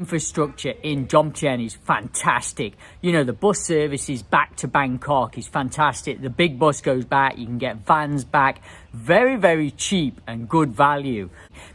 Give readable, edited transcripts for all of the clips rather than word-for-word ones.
Infrastructure in Jomtien is fantastic. You know, the bus services back to Bangkok is fantastic. The big bus goes back, you can get vans back, very, very cheap and good value.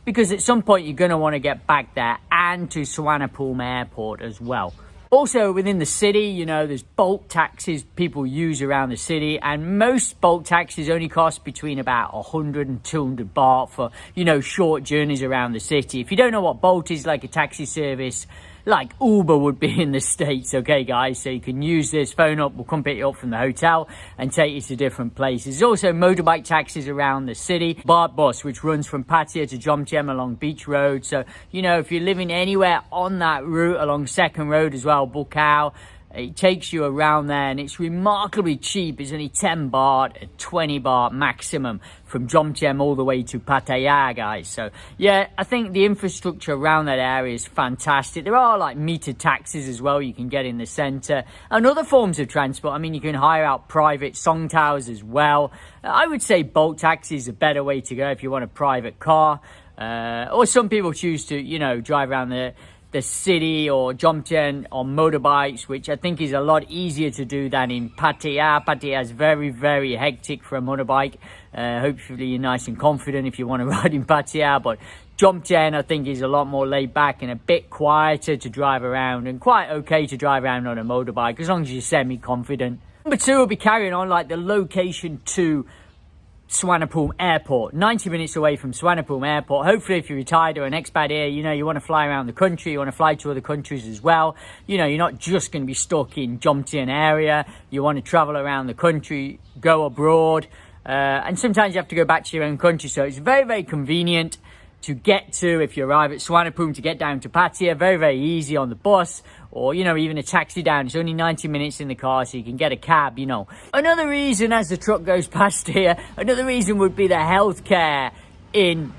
Because at some point you're going to want to get back there and to Suvarnabhumi airport as well. Also within the city, you know, there's bulk taxis people use around the city, and most bulk taxis only cost between about 100 and 200 baht for, you know, short journeys around the city. If you don't know what Bolt is, like a taxi service like Uber would be in the States, okay guys, so you can use this, phone up, we'll come pick you up from the hotel and take you to different places. There's also motorbike taxis around the city, BART bus which runs from Pattaya to Jomtien along Beach Road, so you know, if you're living anywhere on that route along Second Road as well, Bukau, it takes you around there and it's remarkably cheap. It's only 10 baht, 20 baht maximum from Jomtien all the way to Pattaya, guys. So yeah, I think the infrastructure around that area is fantastic. There are like metered taxis as well you can get in the centre, and other forms of transport. I mean, you can hire out private song towers as well. I would say bulk taxi is a better way to go if you want a private car, or some people choose to, you know, drive around the city or Jomtien on motorbikes, which I think is a lot easier to do than in Pattaya. Pattaya is very, very hectic for a motorbike. Hopefully you're nice and confident if you want to ride in Pattaya, but Jomtien I think is a lot more laid back and a bit quieter to drive around, and quite okay to drive around on a motorbike as long as you're semi-confident. Number 2 will be carrying on like the location to Suvarnabhumi airport, 90 minutes away from Suvarnabhumi airport. Hopefully if you're retired or an expat here, you know, you want to fly around the country, you want to fly to other countries as well, you know, you're not just going to be stuck in Jomtien area, you want to travel around the country, go abroad, and sometimes you have to go back to your own country, so it's very, very convenient to get to. If you arrive at Suvarnabhumi, to get down to Pattaya, very, very easy on the bus, or, you know, even a taxi down. It's only 90 minutes in the car, so you can get a cab, you know. Another reason, as the truck goes past here, another reason would be the healthcare in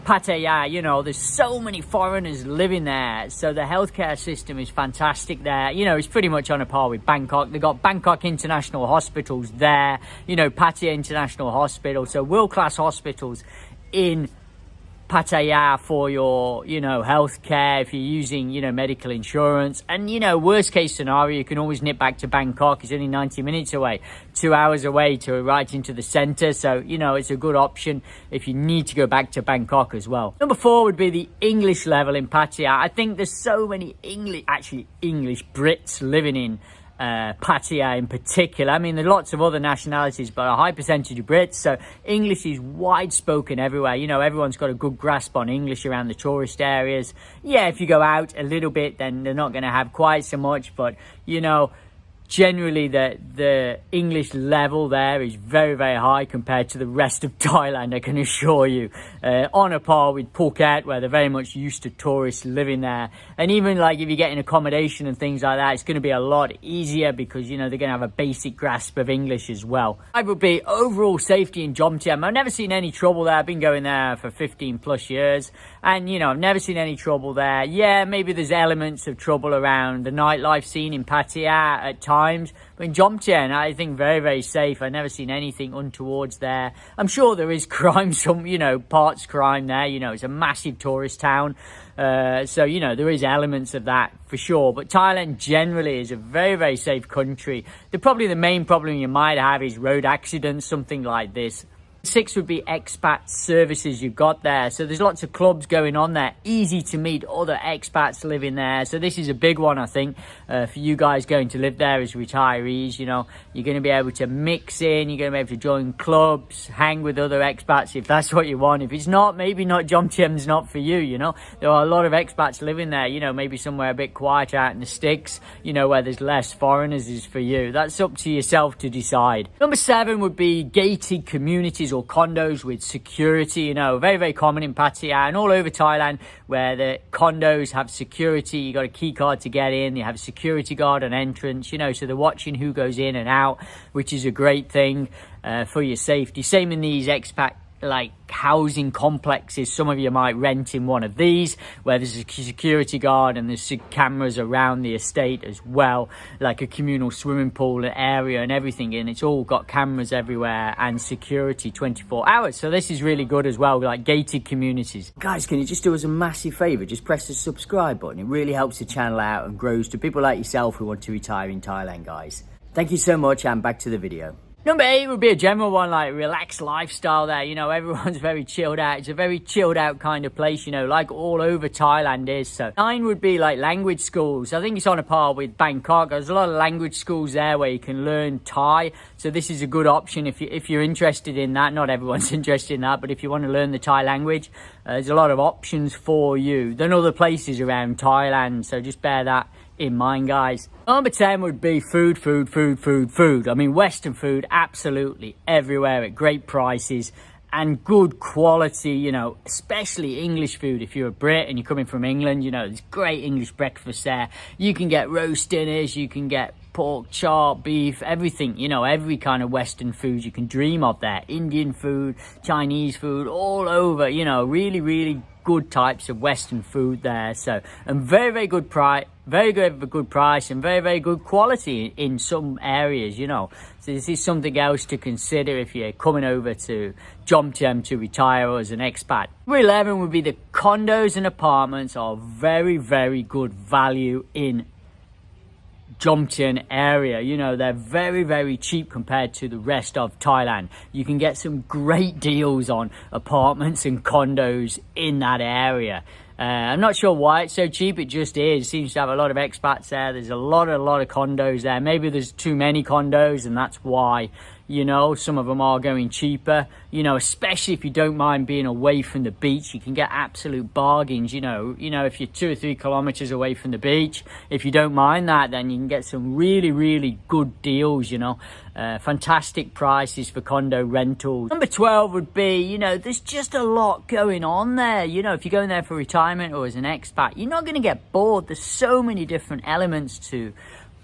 Pattaya. You know, there's so many foreigners living there, so the healthcare system is fantastic there. You know, it's pretty much on a par with Bangkok. They've got Bangkok International Hospitals there, you know, Pattaya International Hospital, so world-class hospitals in Pattaya for your, you know, healthcare if you're using, you know, medical insurance. And, you know, worst case scenario, you can always nip back to Bangkok. It's only 90 minutes away, 2 hours away to right into the centre, so you know, it's a good option if you need to go back to Bangkok as well. Number 4 would be the English level in Pattaya. I think there's so many English Brits living in Pattaya in particular. I mean, there are lots of other nationalities, but a high percentage of Brits, so English is wide spoken everywhere. You know, everyone's got a good grasp on English around the tourist areas. Yeah, if you go out a little bit, then they're not going to have quite so much, but you know, generally the English level there is very, very high compared to the rest of Thailand, I can assure you. On a par with Phuket, where they're very much used to tourists living there. And even like if you get in accommodation and things like that, it's going to be a lot easier because, you know, they're going to have a basic grasp of English as well. I would be overall safety in Jomtien. I've never seen any trouble there. I've been going there for 15 plus years, and you know, I've never seen any trouble there. Yeah, maybe there's elements of trouble around the nightlife scene in Pattaya at times, but in Jomtien I think very, very safe. I've never seen anything untowards there. I'm sure there is crime, some, you know, parts crime there, you know, it's a massive tourist town, so you know, there is elements of that for sure, but Thailand generally is a very, very safe country. Probably the main problem you might have is road accidents, something like this. 6 would be expat services you've got there. So there's lots of clubs going on there, easy to meet other expats living there. So this is a big one, I think, for you guys going to live there as retirees. You know, you're going to be able to mix in, you're going to be able to join clubs, hang with other expats if that's what you want. If it's not, maybe not, Jomtien's not for you, you know. There are a lot of expats living there, you know, maybe somewhere a bit quiet out in the sticks, you know, where there's less foreigners is for you. That's up to yourself to decide. Number 7 would be gated communities or condos with security. You know, very, very common in Pattaya and all over Thailand, where the condos have security. You got a key card to get in, you have a security guard on entrance, you know, so they're watching who goes in and out, which is a great thing for your safety. Same in these expat like housing complexes. Some of you might rent in one of these where there's a security guard and there's cameras around the estate as well, like a communal swimming pool area and everything, and it's all got cameras everywhere and security 24 hours. So this is really good as well, like gated communities. Guys, can you just do us a massive favor? Just press the subscribe button. It really helps the channel out and grows to people like yourself who want to retire in Thailand, guys. Thank you so much, and back to the video. Number 8 would be a general one, like relaxed lifestyle there. You know, everyone's very chilled out. It's a very chilled out kind of place, you know, like all over Thailand is. So 9 would be like language schools. I think it's on a par with Bangkok. There's a lot of language schools there where you can learn Thai. So this is a good option if you're interested in that. Not everyone's interested in that, but if you want to learn the Thai language, there's a lot of options for you than other places around Thailand. So just bear that in mind, guys. Number 10 would be food. I mean, Western food absolutely everywhere at great prices and good quality, you know, especially English food. If you're a Brit and you're coming from England, you know, there's great English breakfast there. You can get roast dinners, you can get pork chop, beef, everything, you know, every kind of Western food you can dream of there. Indian food, Chinese food, all over, you know, really good types of Western food there. So, and very good price, very good price, and very good quality in some areas, you know. So this is something else to consider if you're coming over to Jomtien to retire or as an expat. Number 11 would be the condos and apartments are very good value in Jomtien area. You know, they're very cheap compared to the rest of Thailand. You can get some great deals on apartments and condos in that area. I'm not sure why it's so cheap. It just is. It seems to have a lot of expats there. There's a lot of condos there. Maybe there's too many condos and that's why, you know, some of them are going cheaper, you know, especially if you don't mind being away from the beach. You can get absolute bargains, you know, if you're 2 or 3 kilometers away from the beach, if you don't mind that, then you can get some really good deals, you know. Fantastic prices for condo rentals. Number 12 would be, you know, there's just a lot going on there. You know, if you're going there for retirement or as an expat, you're not going to get bored. There's so many different elements to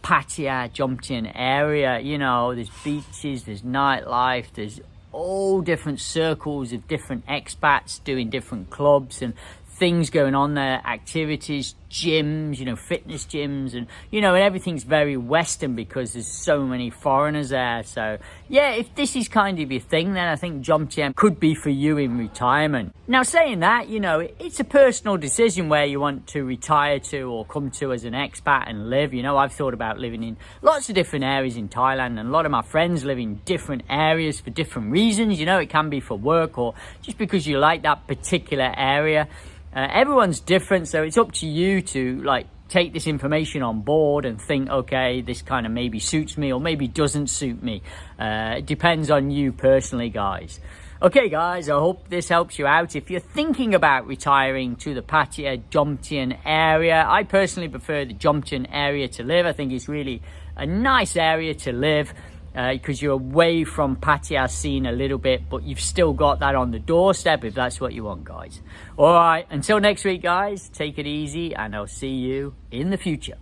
Pattaya, Jomtien area. You know, there's beaches, there's nightlife, there's all different circles of different expats doing different clubs and things going on there, activities, gyms, you know, fitness gyms, and you know, and everything's very Western because there's so many foreigners there. So yeah, if this is kind of your thing, then I think Jomtien could be for you in retirement. Now saying that, you know, it's a personal decision where you want to retire to or come to as an expat and live. You know, I've thought about living in lots of different areas in Thailand, and a lot of my friends live in different areas for different reasons. You know, it can be for work or just because you like that particular area. Everyone's different, so it's up to you to like take this information on board and think, okay, this kind of maybe suits me or maybe doesn't suit me. It depends on you personally, guys. Okay, guys, I hope this helps you out. If you're thinking about retiring to the Pattaya, Jomtien area, I personally prefer the Jomtien area to live. I think it's really a nice area to live. Because you're away from Pattaya scene a little bit, but you've still got that on the doorstep if that's what you want, guys. All right, until next week, guys, take it easy, and I'll see you in the future.